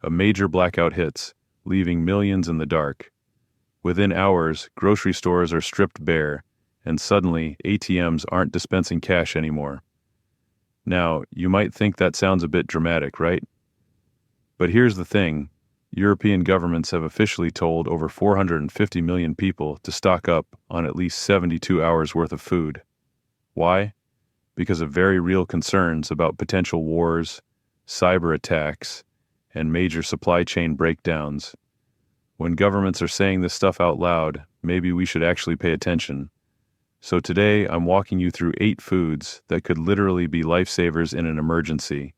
a major blackout hits, leaving millions in the dark. Within hours, grocery stores are stripped bare, and suddenly ATMs aren't dispensing cash anymore. Now, you might think that sounds a bit dramatic, right? But here's the thing. European governments have officially told over 450 million people to stock up on at least 72 hours worth of food. Why? Because of very real concerns about potential wars, cyber attacks, and major supply chain breakdowns. When governments are saying this stuff out loud, maybe we should actually pay attention. So today, I'm walking you through 8 foods that could literally be lifesavers in an emergency.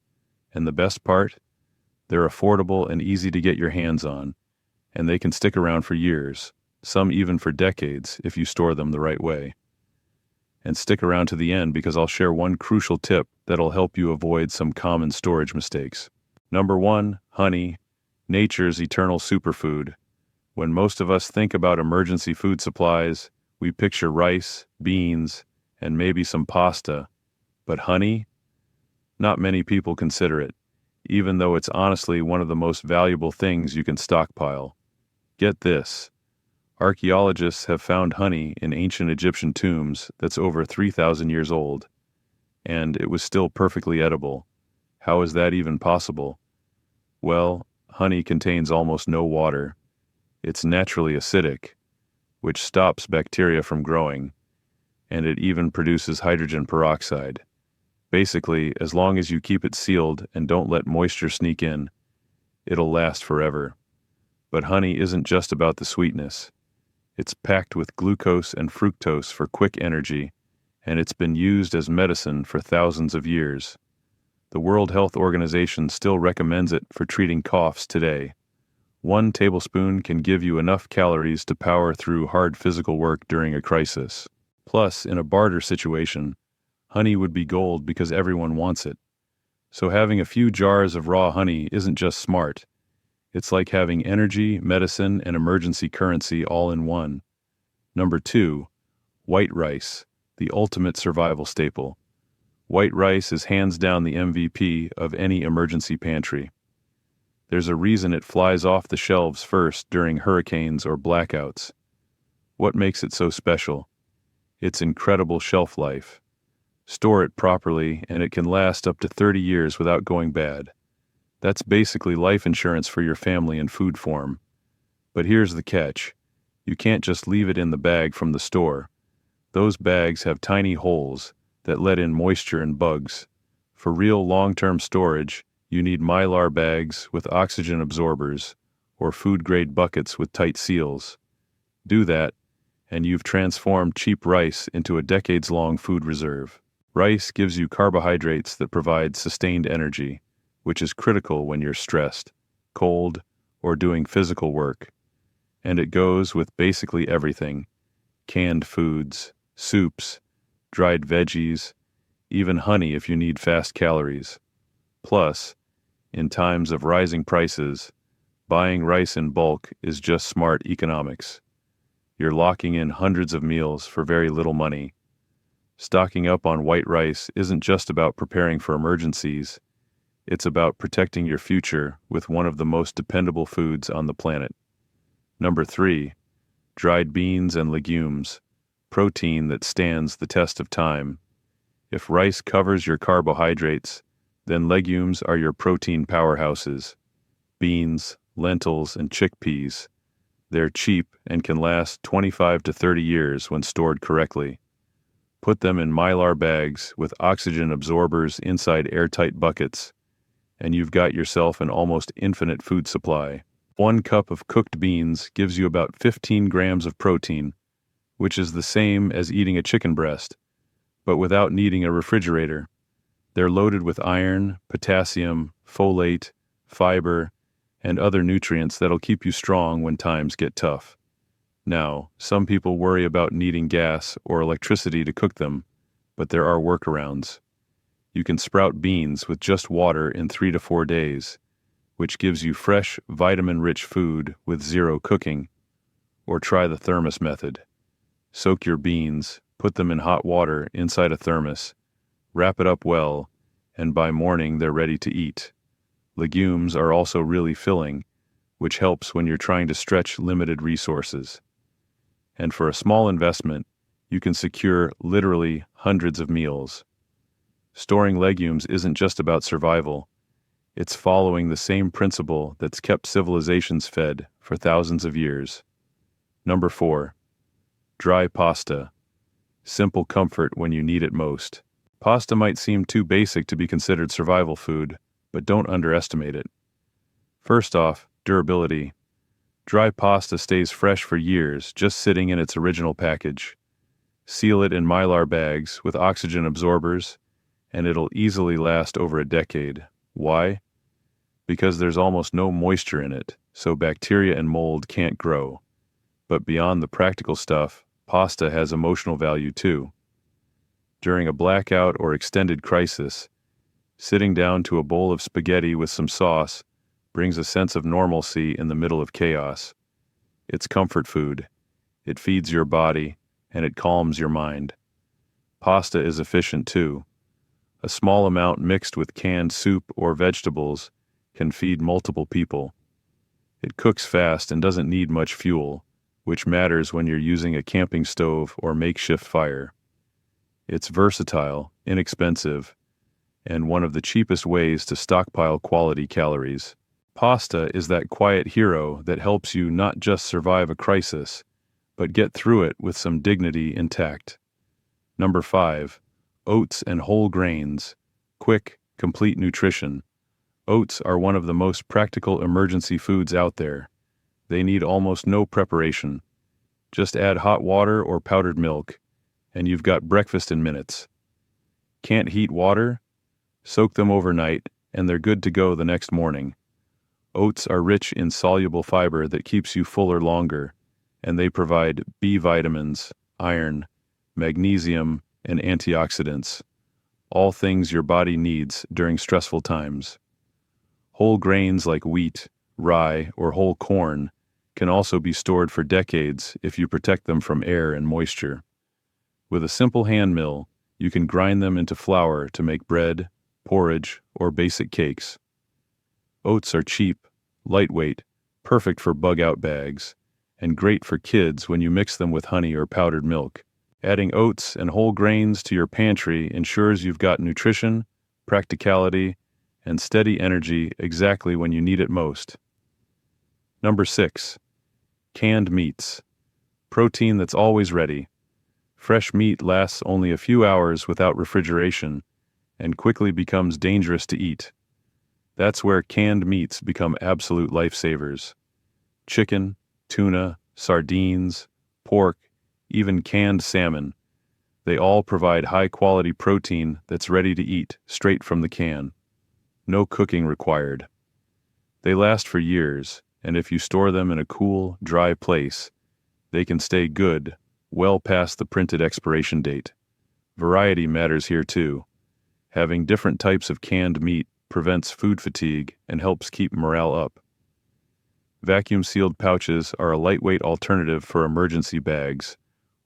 And the best part? They're affordable and easy to get your hands on, and they can stick around for years, some even for decades if you store them the right way. And stick around to the end because I'll share one crucial tip that'll help you avoid some common storage mistakes. Number 1, honey, nature's eternal superfood. When most of us think about emergency food supplies, we picture rice, beans, and maybe some pasta. But honey? Not many people consider it, even though it's honestly one of the most valuable things you can stockpile. Get this. Archaeologists have found honey in ancient Egyptian tombs that's over 3,000 years old, and it was still perfectly edible. How is that even possible? Well, honey contains almost no water. It's naturally acidic, which stops bacteria from growing, and it even produces hydrogen peroxide. Basically, as long as you keep it sealed and don't let moisture sneak in, it'll last forever. But honey isn't just about the sweetness. It's packed with glucose and fructose for quick energy, and it's been used as medicine for thousands of years. The World Health Organization still recommends it for treating coughs today. 1 tablespoon can give you enough calories to power through hard physical work during a crisis. Plus, in a barter situation, honey would be gold because everyone wants it. So having a few jars of raw honey isn't just smart. It's like having energy, medicine, and emergency currency all in one. Number 2, white rice, the ultimate survival staple. White rice is hands down the MVP of any emergency pantry. There's a reason it flies off the shelves first during hurricanes or blackouts. What makes it so special? Its incredible shelf life. Store it properly, and it can last up to 30 years without going bad. That's basically life insurance for your family in food form. But here's the catch. You can't just leave it in the bag from the store. Those bags have tiny holes that let in moisture and bugs. For real long-term storage, you need Mylar bags with oxygen absorbers or food-grade buckets with tight seals. Do that, and you've transformed cheap rice into a decades-long food reserve. Rice gives you carbohydrates that provide sustained energy, which is critical when you're stressed, cold, or doing physical work. And it goes with basically everything: canned foods, soups, dried veggies, even honey if you need fast calories. Plus, in times of rising prices, buying rice in bulk is just smart economics. You're locking in hundreds of meals for very little money. Stocking up on white rice isn't just about preparing for emergencies. It's about protecting your future with one of the most dependable foods on the planet. Number 3, dried beans and legumes, protein that stands the test of time. If rice covers your carbohydrates, then legumes are your protein powerhouses. Beans, lentils, and chickpeas. They're cheap and can last 25 to 30 years when stored correctly. Put them in Mylar bags with oxygen absorbers inside airtight buckets, and you've got yourself an almost infinite food supply. 1 cup of cooked beans gives you about 15 grams of protein, which is the same as eating a chicken breast, but without needing a refrigerator. They're loaded with iron, potassium, folate, fiber, and other nutrients that'll keep you strong when times get tough. Now, some people worry about needing gas or electricity to cook them, but there are workarounds. You can sprout beans with just water in 3 to 4 days, which gives you fresh, vitamin-rich food with zero cooking. Or try the thermos method. Soak your beans, put them in hot water inside a thermos, wrap it up well, and by morning they're ready to eat. Legumes are also really filling, which helps when you're trying to stretch limited resources. And for a small investment, you can secure literally hundreds of meals. Storing legumes isn't just about survival, it's following the same principle that's kept civilizations fed for thousands of years. Number 4. Dry pasta. Simple comfort when you need it most. Pasta might seem too basic to be considered survival food, but don't underestimate it. First off, durability. Dry pasta stays fresh for years just sitting in its original package. Seal it in mylar bags with oxygen absorbers, and it'll easily last over a decade. Why? Because there's almost no moisture in it, so bacteria and mold can't grow. But beyond the practical stuff, pasta has emotional value too. During a blackout or extended crisis, sitting down to a bowl of spaghetti with some sauce brings a sense of normalcy in the middle of chaos. It's comfort food. It feeds your body, and it calms your mind. Pasta is efficient too. A small amount mixed with canned soup or vegetables can feed multiple people. It cooks fast and doesn't need much fuel, which matters when you're using a camping stove or makeshift fire. It's versatile, inexpensive, and one of the cheapest ways to stockpile quality calories. Pasta is that quiet hero that helps you not just survive a crisis, but get through it with some dignity intact. Number 5. Oats and whole grains. Quick, complete nutrition. Oats are one of the most practical emergency foods out there. They need almost no preparation. Just add hot water or powdered milk, and you've got breakfast in minutes. Can't heat water? Soak them overnight, and they're good to go the next morning. Oats are rich in soluble fiber that keeps you fuller longer, and they provide B vitamins, iron, magnesium, and antioxidants, all things your body needs during stressful times. Whole grains like wheat, rye, or whole corn can also be stored for decades if you protect them from air and moisture. With a simple hand mill, you can grind them into flour to make bread, porridge, or basic cakes. Oats are cheap, lightweight, perfect for bug-out bags, and great for kids when you mix them with honey or powdered milk. Adding oats and whole grains to your pantry ensures you've got nutrition, practicality, and steady energy exactly when you need it most. Number 6. Canned meats. Protein that's always ready. Fresh meat lasts only a few hours without refrigeration and quickly becomes dangerous to eat. That's where canned meats become absolute lifesavers. Chicken, tuna, sardines, pork, even canned salmon. They all provide high-quality protein that's ready to eat straight from the can. No cooking required. They last for years, and if you store them in a cool, dry place, they can stay good well past the printed expiration date. Variety matters here too. Having different types of canned meat prevents food fatigue and helps keep morale up. Vacuum-sealed pouches are a lightweight alternative for emergency bags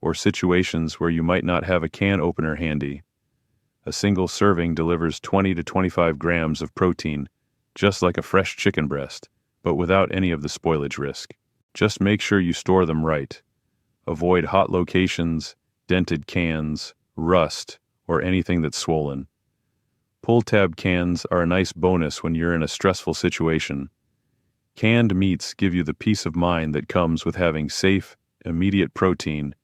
or situations where you might not have a can opener handy. A single serving delivers 20 to 25 grams of protein, just like a fresh chicken breast, but without any of the spoilage risk. Just make sure you store them right. Avoid hot locations, dented cans, rust, or anything that's swollen. Pull-tab cans are a nice bonus when you're in a stressful situation. Canned meats give you the peace of mind that comes with having safe, immediate protein,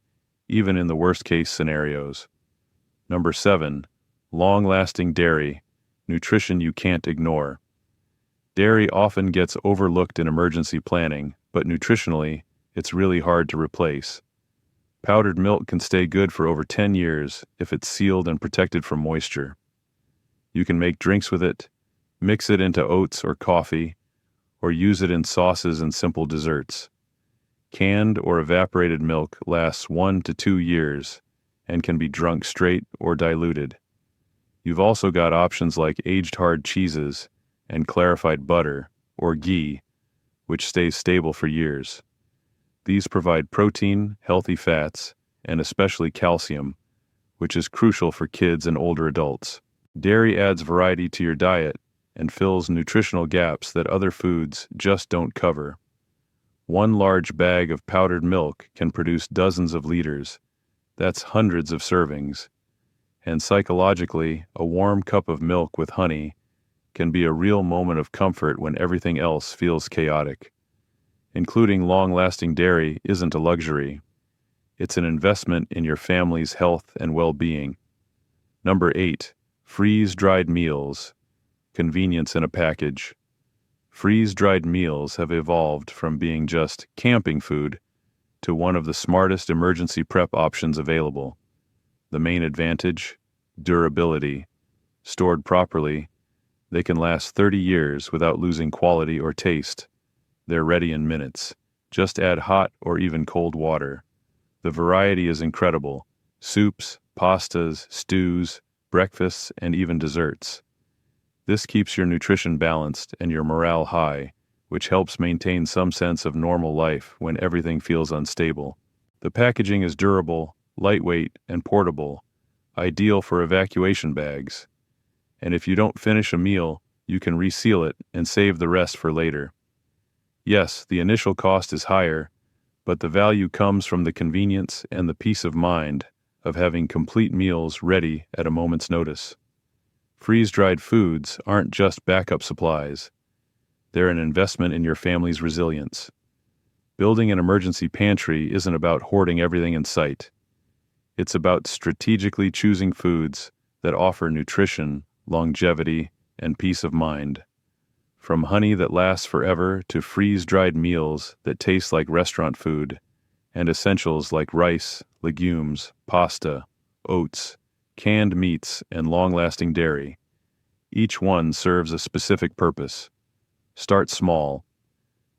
even in the worst-case scenarios. Number 7. Long-lasting dairy, nutrition you can't ignore. Dairy often gets overlooked in emergency planning, but nutritionally, it's really hard to replace. Powdered milk can stay good for over 10 years if it's sealed and protected from moisture. You can make drinks with it, mix it into oats or coffee, or use it in sauces and simple desserts. Canned or evaporated milk lasts 1 to 2 years and can be drunk straight or diluted. You've also got options like aged hard cheeses and clarified butter, or ghee, which stays stable for years. These provide protein, healthy fats, and especially calcium, which is crucial for kids and older adults. Dairy adds variety to your diet and fills nutritional gaps that other foods just don't cover. One large bag of powdered milk can produce dozens of liters. That's hundreds of servings. And psychologically, a warm cup of milk with honey can be a real moment of comfort when everything else feels chaotic. Including long-lasting dairy isn't a luxury. It's an investment in your family's health and well-being. Number 8. Freeze-dried meals. Convenience in a package. Freeze-dried meals have evolved from being just camping food to one of the smartest emergency prep options available. The main advantage? Durability. Stored properly, they can last 30 years without losing quality or taste. They're ready in minutes. Just add hot or even cold water. The variety is incredible. Soups, pastas, stews, breakfasts, and even desserts. This keeps your nutrition balanced and your morale high, which helps maintain some sense of normal life when everything feels unstable. The packaging is durable, lightweight, and portable, ideal for evacuation bags. And if you don't finish a meal, you can reseal it and save the rest for later. Yes, the initial cost is higher, but the value comes from the convenience and the peace of mind of having complete meals ready at a moment's notice. Freeze-dried foods aren't just backup supplies. They're an investment in your family's resilience. Building an emergency pantry isn't about hoarding everything in sight. It's about strategically choosing foods that offer nutrition, longevity, and peace of mind. From honey that lasts forever to freeze-dried meals that taste like restaurant food, and essentials like rice, legumes, pasta, oats, canned meats, and long-lasting dairy. Each one serves a specific purpose. Start small.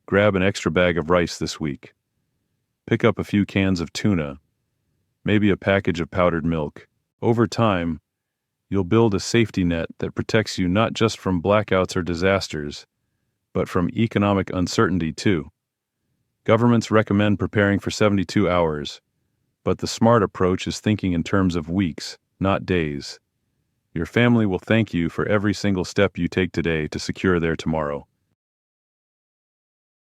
Grab an extra bag of rice this week. Pick up a few cans of tuna, maybe a package of powdered milk. Over time, you'll build a safety net that protects you not just from blackouts or disasters, but from economic uncertainty too. Governments recommend preparing for 72 hours, but the smart approach is thinking in terms of weeks, not days. Your family will thank you for every single step you take today to secure their tomorrow.